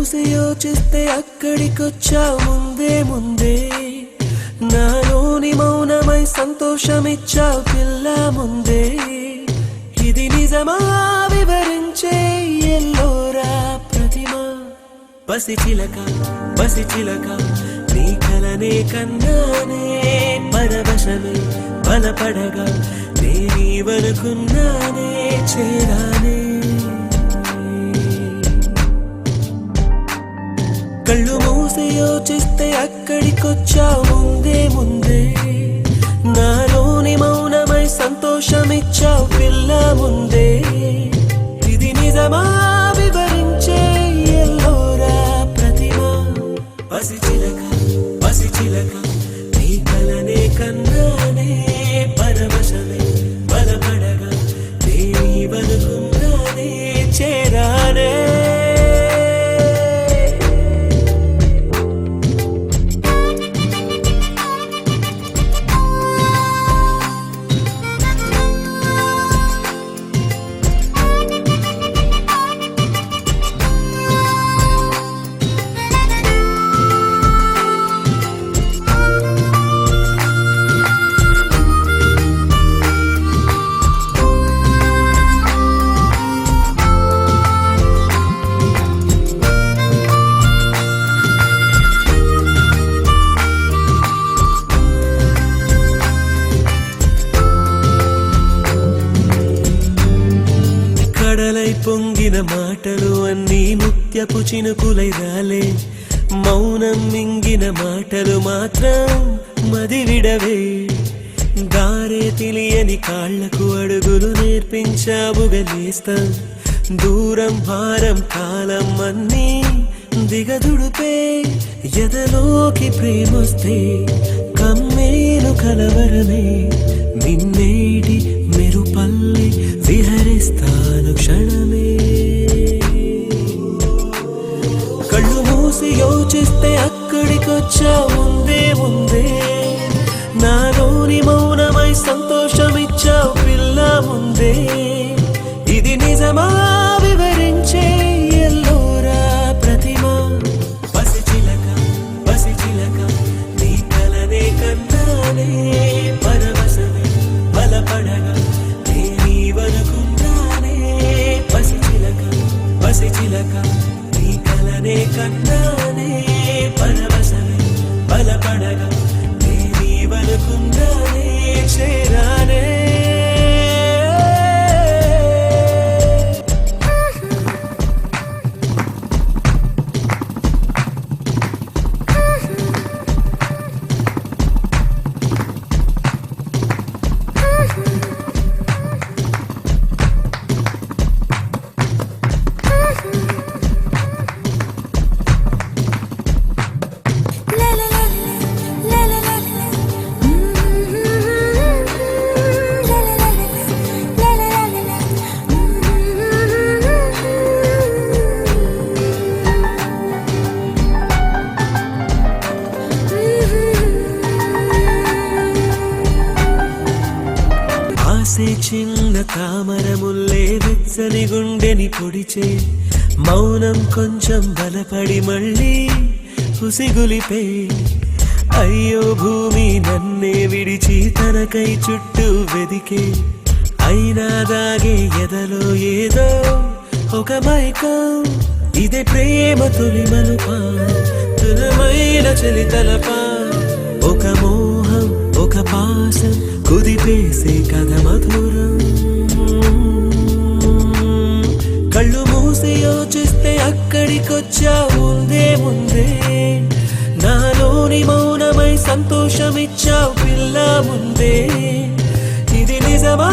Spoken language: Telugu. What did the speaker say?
మూసి యోచిస్తే అక్కడికొచ్చావు ముందే ముందే నాలోని మౌనమై సంతోషమిచ్చావు పిల్ల ముందే ఇది నిజమా వివరించే ఎల్లోరా ప్రతిమ పసిచిలక పసిచిలక నీ కలనే కన్నానే పరవశమే బలపడగా నేనీవనుకున్నానే చేరానే కళ్ళు మూసి యోచిస్తే అక్కడికొచ్చావు ముందే ముందే నాలోని మౌనమై సంతోషమిచ్చావు పిల్ల ముందే ఇది నిజమా వివరించే ఎల్లోరా ప్రతిమ పసిచిలక పసిచిలక నీ కలనే కన్నానే పరవశమే బలపడగా నేనీవనుకున్నానే చేరానే కడలై పొంగిన మాటలు అన్నీ ముత్యపు చినుకులై రాలే మౌనం మింగిన మాటలు మాత్రం మది విడవే దారే తెలియని కాళ్లకు అడుగులు నేర్పించావుగలేస్తా దూరం భారం కాలం అన్నీ దిగదుడుపే ఎదలోకి ప్రేమొస్తే కమ్మేలు కలవరమే నిన్నేటి మెరుపల్లి విహరిస్తాను క్షణమే కళ్ళు మూసి యోచిస్తే అక్కడికొచ్చావు ముందే ముందే నాలోని మౌనమై సంతోషమిచ్చావు పిల్ల ముందే ఇది నిజమా వివరించే ఎల్లోరా ప్రతిమ పసిచిలక పసిచిలక నీ కలనే కన్నానే పరవశమే బలపడగా నేనీవనుకున్నానే పసిచిలక పసిచిలక నీ కలనే కన్నానే పరవశమే బలపడగా నేనీవనుకున్నానే చేరానే చిన్న తామర ముల్లే వెచ్చని గుండెని పొడిచే మౌనం కొంచెం బలపడి మళ్ళీ ఉసిగులిపే అయ్యో భూమి నన్నే విడిచి తనకై చుట్టూ వెదికే అయినా దాగే ఎదలో ఏదో ఒక మైకం ఇదే ప్రేమ తొలి మలుపా తులమైన చలి తలపా ఒక మోహం ఒక పాసం కుదిపేసే కథ మధురం కళ్ళు మూసి యోచిస్తే అక్కడికొచ్చావు ముందే ముందే నాలోని మౌనమై సంతోషమిచ్చావు పిల్ల ముందే ఇది నిజమా